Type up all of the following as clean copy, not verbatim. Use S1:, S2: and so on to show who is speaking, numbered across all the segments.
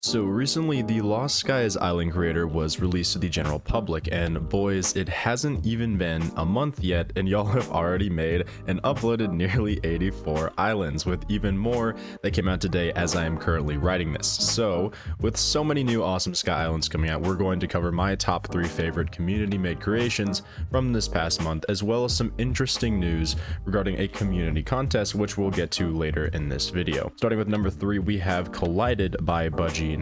S1: So recently, the Lost Skies Island creator was released to the general public, and boys, it hasn't even been a month yet, and y'all have already made and uploaded nearly 84 islands, with even more that came out today as I am currently writing this. So, with so many new awesome Sky Islands coming out, we're going to cover my top 3 favorite community-made creations from this past month, as well as some interesting news regarding a community contest, which we'll get to later in this video. Starting with number 3, we have Collided by Budgie94.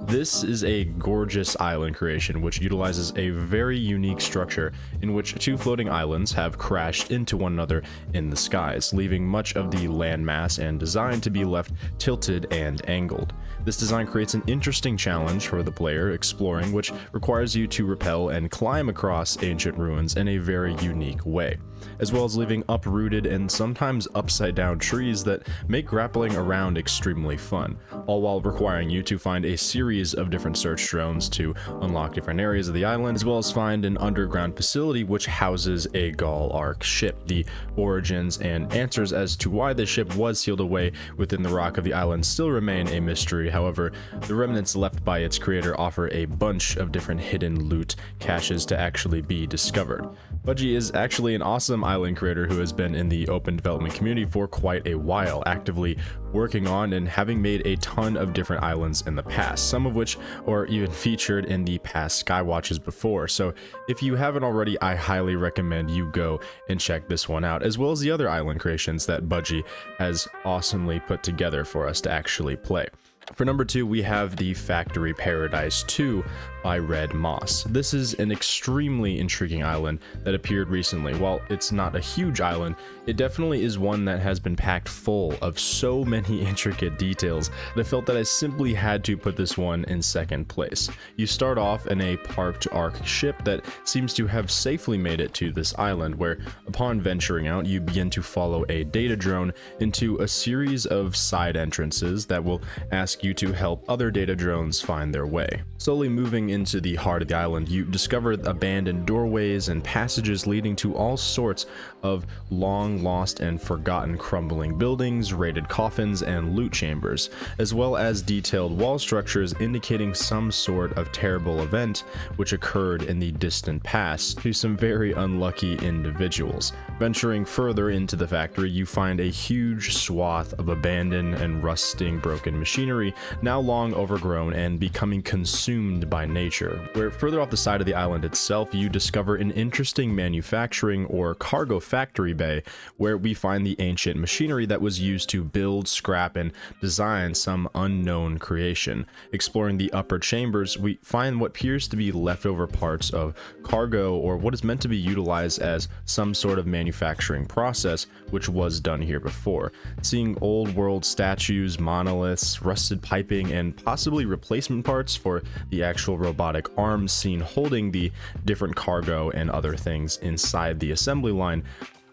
S1: This is a gorgeous island creation which utilizes a very unique structure in which 2 floating islands have crashed into one another in the skies, leaving much of the landmass and design to be left tilted and angled. This design creates an interesting challenge for the player exploring, which requires you to rappel and climb across ancient ruins in a very unique way, as well as leaving uprooted and sometimes upside down trees that make grappling around extremely fun, all while requiring you to find a series of different search drones to unlock different areas of the island, as well as find an underground facility which houses a Gaul Ark ship. The origins and answers as to why the ship was sealed away within the rock of the island still remain a mystery. However, the remnants left by its creator offer a bunch of different hidden loot caches to actually be discovered. Budgie is actually an awesome island creator who has been in the open development community for quite a while, actively working on and having made a ton of different islands in the past, some of which are even featured in the past Skywatches before. So if you haven't already, I highly recommend you go and check this one out, as well as the other island creations that Budgie has awesomely put together for us to actually play. For number 2, we have the Factory Paradise 2 by Red Moss. This is an extremely intriguing island that appeared recently. While it's not a huge island, it definitely is one that has been packed full of so many intricate details that I felt that I simply had to put this one in second place. You start off in a parked Ark ship that seems to have safely made it to this island, where upon venturing out, you begin to follow a data drone into a series of side entrances that will ask you to help other data drones find their way. Slowly moving into the heart of the island, you discover abandoned doorways and passages leading to all sorts of long lost and forgotten crumbling buildings, raided coffins, and loot chambers, as well as detailed wall structures indicating some sort of terrible event which occurred in the distant past to some very unlucky individuals. Venturing further into the factory, you find a huge swath of abandoned and rusting broken machinery, now long overgrown and becoming consumed by nature. Where further off the side of the island itself, you discover an interesting manufacturing or cargo factory bay where we find the ancient machinery that was used to build, scrap, and design some unknown creation. Exploring the upper chambers, we find what appears to be leftover parts of cargo, or what is meant to be utilized as some sort of manufacturing process which was done here before. Seeing old world statues, monoliths, rusted piping, and possibly replacement parts for the actual robotic arms seen holding the different cargo and other things inside the assembly line.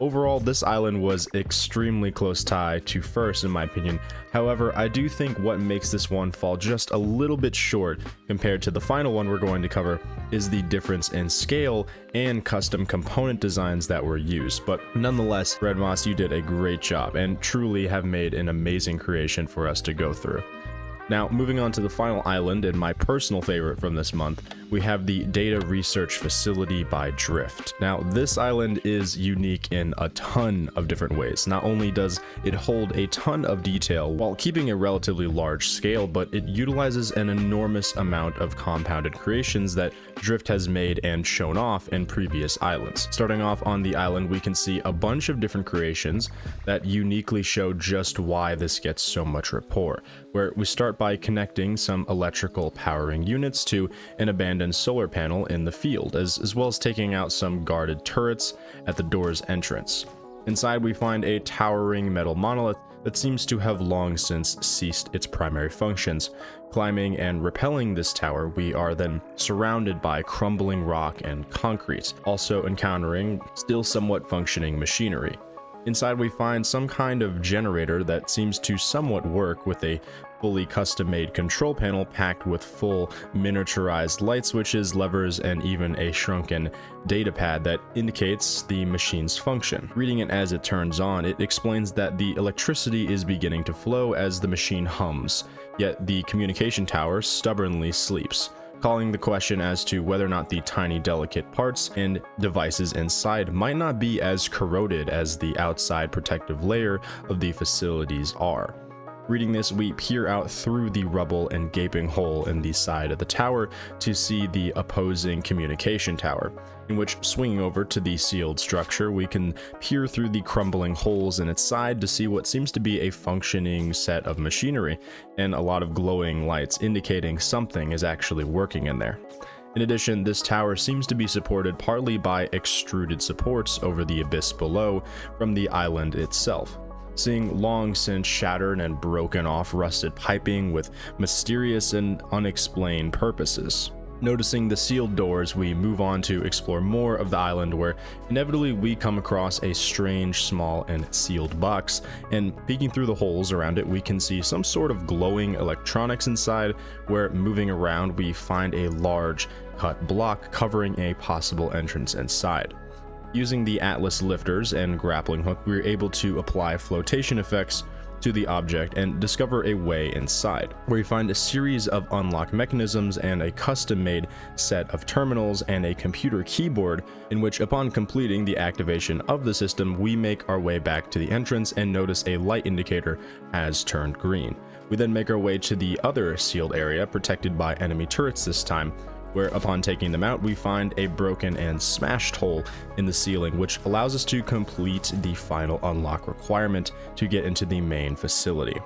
S1: Overall, this island was extremely close tie to first in my opinion. However, I do think what makes this one fall just a little bit short compared to the final one we're going to cover is the difference in scale and custom component designs that were used. But nonetheless, Red Moss, you did a great job and truly have made an amazing creation for us to go through. Now, moving on to the final island and my personal favorite from this month, we have the Data Research Facility by Drift. Now, this island is unique in a ton of different ways. Not only does it hold a ton of detail while keeping a relatively large scale, but it utilizes an enormous amount of compounded creations that Drift has made and shown off in previous islands. Starting off on the island, we can see a bunch of different creations that uniquely show just why this gets so much rapport, where we start by connecting some electrical powering units to an abandoned solar panel in the field, as well as taking out some guarded turrets at the door's entrance. Inside, we find a towering metal monolith that seems to have long since ceased its primary functions. Climbing and rappelling this tower, we are then surrounded by crumbling rock and concrete, also encountering still somewhat functioning machinery. Inside, we find some kind of generator that seems to somewhat work with a fully custom-made control panel packed with full miniaturized light switches, levers, and even a shrunken datapad that indicates the machine's function. Reading it as it turns on, it explains that the electricity is beginning to flow as the machine hums, yet the communication tower stubbornly sleeps, calling the question as to whether or not the tiny delicate parts and devices inside might not be as corroded as the outside protective layer of the facilities are. Reading this, we peer out through the rubble and gaping hole in the side of the tower to see the opposing communication tower, in which, swinging over to the sealed structure, we can peer through the crumbling holes in its side to see what seems to be a functioning set of machinery and a lot of glowing lights indicating something is actually working in there. In addition, this tower seems to be supported partly by extruded supports over the abyss below from the island itself, seeing long since shattered and broken off rusted piping with mysterious and unexplained purposes. Noticing the sealed doors, we move on to explore more of the island, where inevitably we come across a strange, small, and sealed box, and peeking through the holes around it, we can see some sort of glowing electronics inside, where moving around we find a large cut block covering a possible entrance inside. Using the Atlas lifters and grappling hook, we were able to apply flotation effects to the object and discover a way inside, where we find a series of unlock mechanisms and a custom-made set of terminals and a computer keyboard, in which, upon completing the activation of the system, we make our way back to the entrance and notice a light indicator has turned green. We then make our way to the other sealed area, protected by enemy turrets this time, where, upon taking them out, we find a broken and smashed hole in the ceiling, which allows us to complete the final unlock requirement to get into the main facility.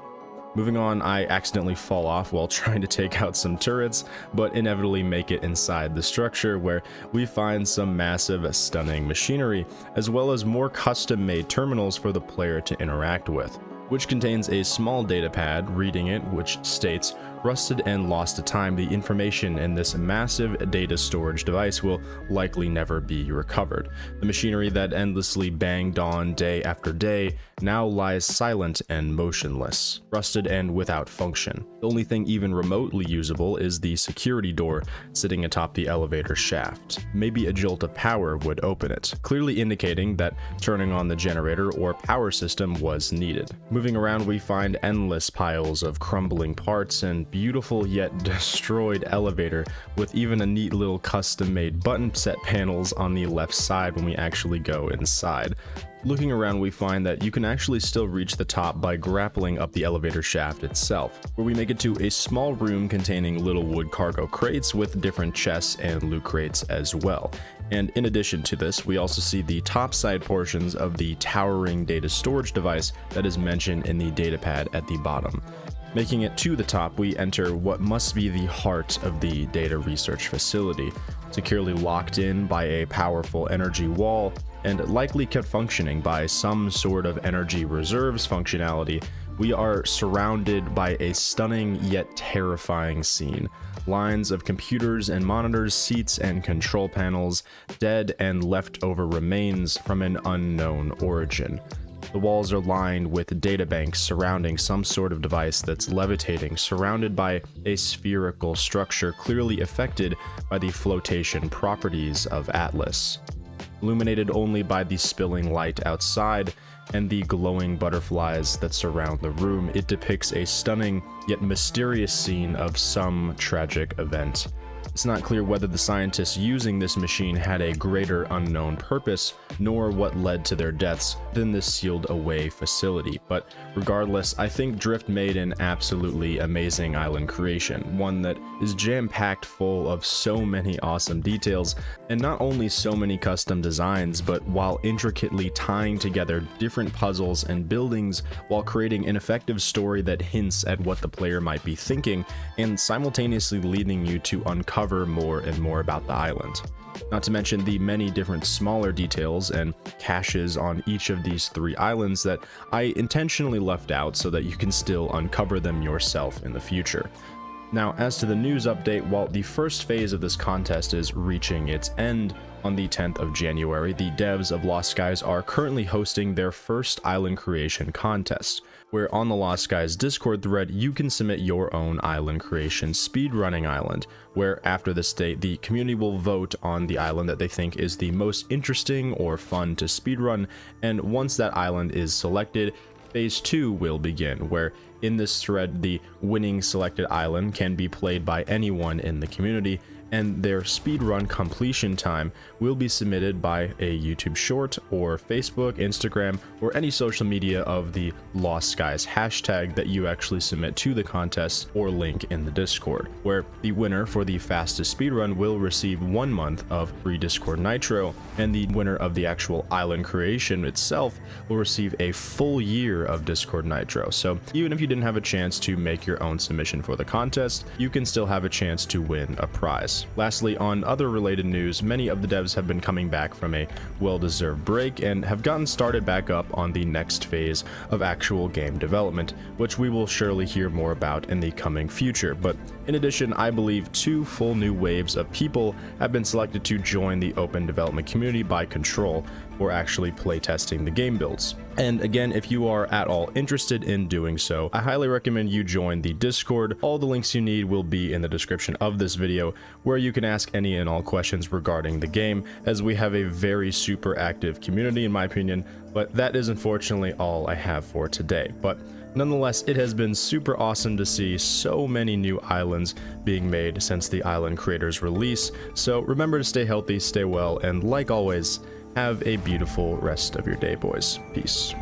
S1: Moving on, I accidentally fall off while trying to take out some turrets, but inevitably make it inside the structure, where we find some massive, stunning machinery, as well as more custom-made terminals for the player to interact with, which contains a small datapad. Reading it, which states, "Rusted and lost to time, the information in this massive data storage device will likely never be recovered. The machinery that endlessly banged on day after day now lies silent and motionless, rusted and without function. The only thing even remotely usable is the security door sitting atop the elevator shaft. Maybe a jolt of power would open it," clearly indicating that turning on the generator or power system was needed. Moving around, we find endless piles of crumbling parts and beautiful yet destroyed elevator, with even a neat little custom-made button set panels on the left side when we actually go inside. Looking around, we find that you can actually still reach the top by grappling up the elevator shaft itself, where we make it to a small room containing little wood cargo crates with different chests and loot crates as well. And in addition to this, we also see the top side portions of the towering data storage device that is mentioned in the datapad at the bottom. Making it to the top, we enter what must be the heart of the data research facility, securely locked in by a powerful energy wall and likely kept functioning by some sort of energy reserves functionality. We are surrounded by a stunning yet terrifying scene. Lines of computers and monitors, seats and control panels, dead and leftover remains from an unknown origin. The walls are lined with databanks surrounding some sort of device that's levitating, surrounded by a spherical structure clearly affected by the flotation properties of Atlas. Illuminated only by the spilling light outside and the glowing butterflies that surround the room, it depicts a stunning yet mysterious scene of some tragic event. It's not clear whether the scientists using this machine had a greater unknown purpose, nor what led to their deaths within this sealed away facility. But regardless, I think Drift made an absolutely amazing island creation, one that is jam-packed full of so many awesome details, and not only so many custom designs, but while intricately tying together different puzzles and buildings while creating an effective story that hints at what the player might be thinking, and simultaneously leading you to uncover more and more about the island. Not to mention the many different smaller details and caches on each of these 3 islands that I intentionally left out so that you can still uncover them yourself in the future. Now, as to the news update, while the first phase of this contest is reaching its end on the 10th of January, the devs of Lost Skies are currently hosting their first island creation contest, where on the Lost Skies Discord thread, you can submit your own island creation, speedrunning island, where after this date, the community will vote on the island that they think is the most interesting or fun to speedrun, and once that island is selected, Phase 2 will begin, where in this thread, the winning selected island can be played by anyone in the community, and their speedrun completion time will be submitted by a YouTube short or Facebook, Instagram, or any social media of the Lost Skies hashtag that you actually submit to the contest or link in the Discord, where the winner for the fastest speedrun will receive 1 month of free Discord Nitro, and the winner of the actual island creation itself will receive a full year of Discord Nitro. So even if you didn't have a chance to make your own submission for the contest, you can still have a chance to win a prize. Lastly, on other related news, many of the devs have been coming back from a well-deserved break and have gotten started back up on the next phase of actual game development, which we will surely hear more about in the coming future. But in addition, I believe 2 full new waves of people have been selected to join the open development community by Control for actually playtesting the game builds. And again, if you are at all interested in doing so, I highly recommend you join the Discord. All the links you need will be in the description of this video, where you can ask any and all questions regarding the game, as we have a very super active community in my opinion. But that is unfortunately all I have for today. But nonetheless, it has been super awesome to see so many new islands being made since the island creators release. So remember to stay healthy, stay well, and like always, have a beautiful rest of your day, boys. Peace.